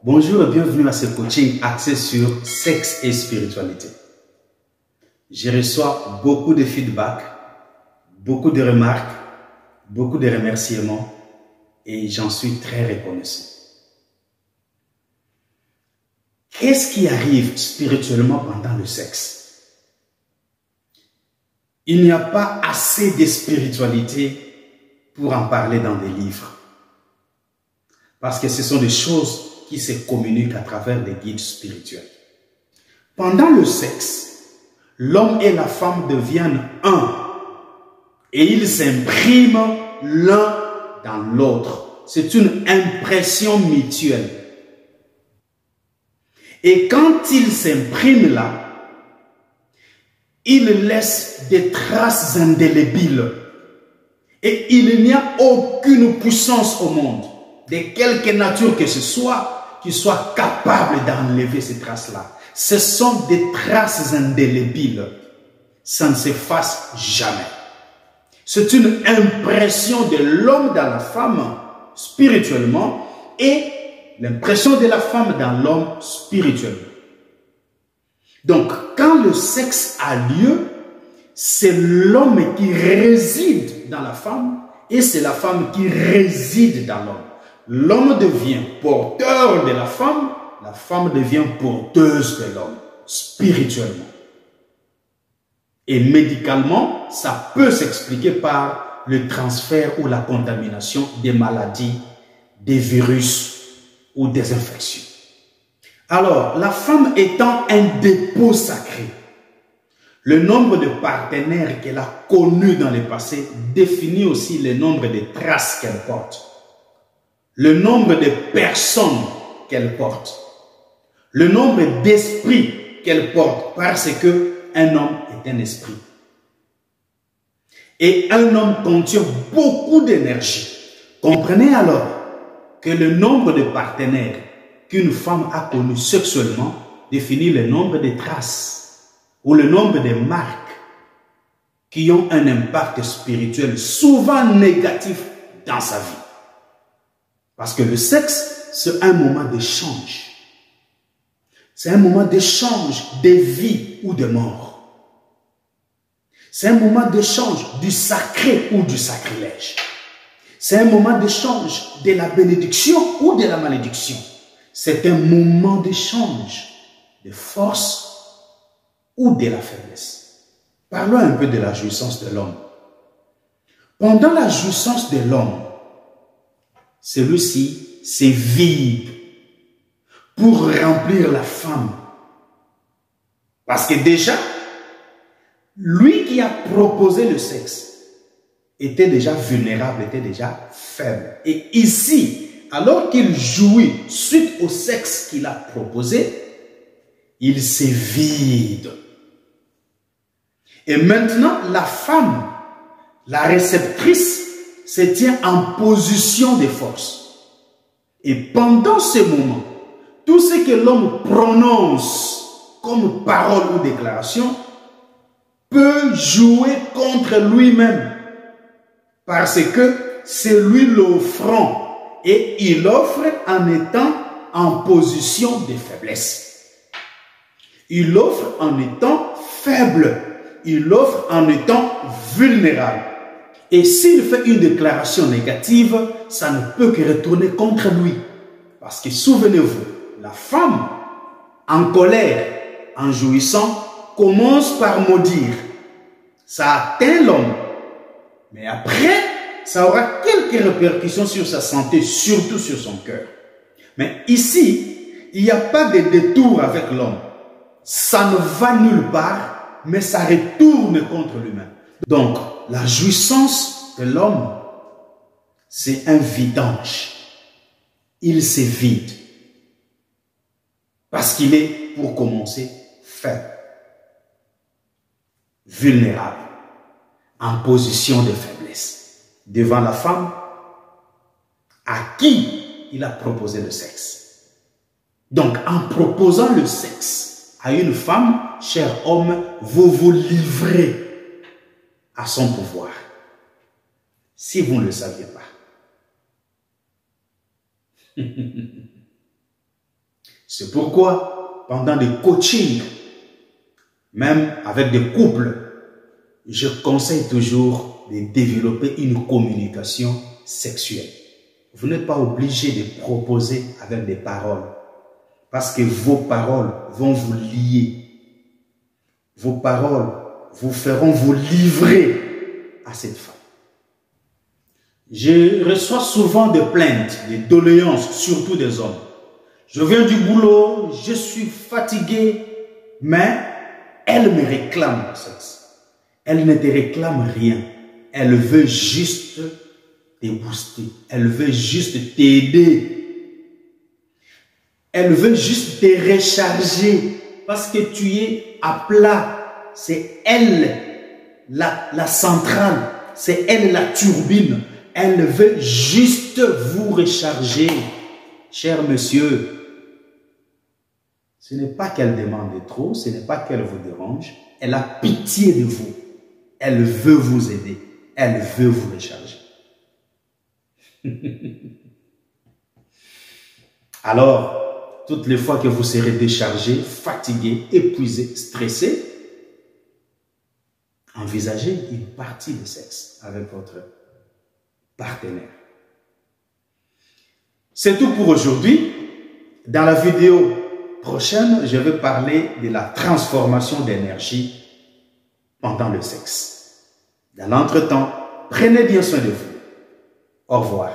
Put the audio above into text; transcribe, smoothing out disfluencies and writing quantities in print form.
Bonjour et bienvenue à ce coaching axé sur sexe et spiritualité. Je reçois beaucoup de feedback, beaucoup de remarques, beaucoup de remerciements et j'en suis très reconnaissant. Qu'est-ce qui arrive spirituellement pendant le sexe? Il n'y a pas assez de spiritualité pour en parler dans des livres. Parce que ce sont des choses qui se communiquent à travers des guides spirituels. Pendant le sexe, l'homme et la femme deviennent un et ils s'impriment l'un dans l'autre. C'est une impression mutuelle. Et quand ils s'impriment là, ils laissent des traces indélébiles. Et il n'y a aucune puissance au monde, de quelque nature que ce soit, qui soit capable d'enlever ces traces-là. Ce sont des traces indélébiles. Ça ne s'efface jamais. C'est une impression de l'homme dans la femme spirituellement et l'impression de la femme dans l'homme spirituellement. Donc, quand le sexe a lieu, c'est l'homme qui réside dans la femme et c'est la femme qui réside dans l'homme. L'homme devient porteur de la femme devient porteuse de l'homme, spirituellement. Et médicalement, ça peut s'expliquer par le transfert ou la contamination des maladies, des virus ou des infections. Alors, la femme étant un dépôt sacré, le nombre de partenaires qu'elle a connus dans le passé définit aussi le nombre de traces qu'elle porte. Le nombre de personnes qu'elle porte, le nombre d'esprits qu'elle porte, parce qu'un homme est un esprit. Et un homme contient beaucoup d'énergie. Comprenez alors que le nombre de partenaires qu'une femme a connus sexuellement définit le nombre de traces ou le nombre de marques qui ont un impact spirituel souvent négatif dans sa vie. Parce que le sexe, c'est un moment d'échange. C'est un moment d'échange de vie ou de mort. C'est un moment d'échange du sacré ou du sacrilège. C'est un moment d'échange de la bénédiction ou de la malédiction. C'est un moment d'échange de force ou de la faiblesse. Parlons un peu de la jouissance de l'homme. Pendant la jouissance de l'homme, celui-ci se vide pour remplir la femme. Parce que déjà, lui qui a proposé le sexe était déjà vulnérable, était déjà faible. Et ici, alors qu'il jouit suite au sexe qu'il a proposé, il se vide. Et maintenant, la femme, la réceptrice, se tient en position de force. Et pendant ce moment, tout ce que l'homme prononce comme parole ou déclaration peut jouer contre lui-même. Parce que c'est lui l'offrant. Et il offre en étant en position de faiblesse. Il offre en étant faible. Il offre en étant vulnérable. Et s'il fait une déclaration négative, ça ne peut que retourner contre lui. Parce que souvenez-vous, la femme, en colère, en jouissant, commence par maudire. Ça atteint l'homme. Mais après, ça aura quelques répercussions sur sa santé, surtout sur son cœur. Mais ici, il n'y a pas de détour avec l'homme. Ça ne va nulle part, mais ça retourne contre lui-même. Donc, la jouissance de l'homme, c'est un vidange. Il se vide. Parce qu'il est, pour commencer, faible, vulnérable, en position de faiblesse, devant la femme à qui il a proposé le sexe. Donc, en proposant le sexe à une femme, cher homme, vous vous livrez à son pouvoir. Si vous ne le saviez pas. C'est pourquoi, pendant des coachings, même avec des couples, je conseille toujours de développer une communication sexuelle. Vous n'êtes pas obligé de proposer avec des paroles, parce que vos paroles vont vous lier. Vos paroles vous feront vous livrer à cette femme. Je reçois souvent des plaintes, des doléances, surtout des hommes. Je viens du boulot, je suis fatigué, mais elle me réclame le sexe. Elle ne te réclame rien. Elle veut juste te booster. Elle veut juste t'aider. Elle veut juste te recharger parce que tu es à plat. C'est elle la centrale. C'est elle la turbine. Elle veut juste vous recharger. Cher monsieur, ce n'est pas qu'elle demande trop, ce n'est pas qu'elle vous dérange. Elle a pitié de vous. Elle veut vous aider. Elle veut vous recharger. Alors, toutes les fois que vous serez déchargé, fatigué, épuisé, stressé, envisagez une partie de sexe avec votre partenaire. C'est tout pour aujourd'hui. Dans la vidéo prochaine, je vais parler de la transformation d'énergie pendant le sexe. Dans l'entretemps, prenez bien soin de vous. Au revoir.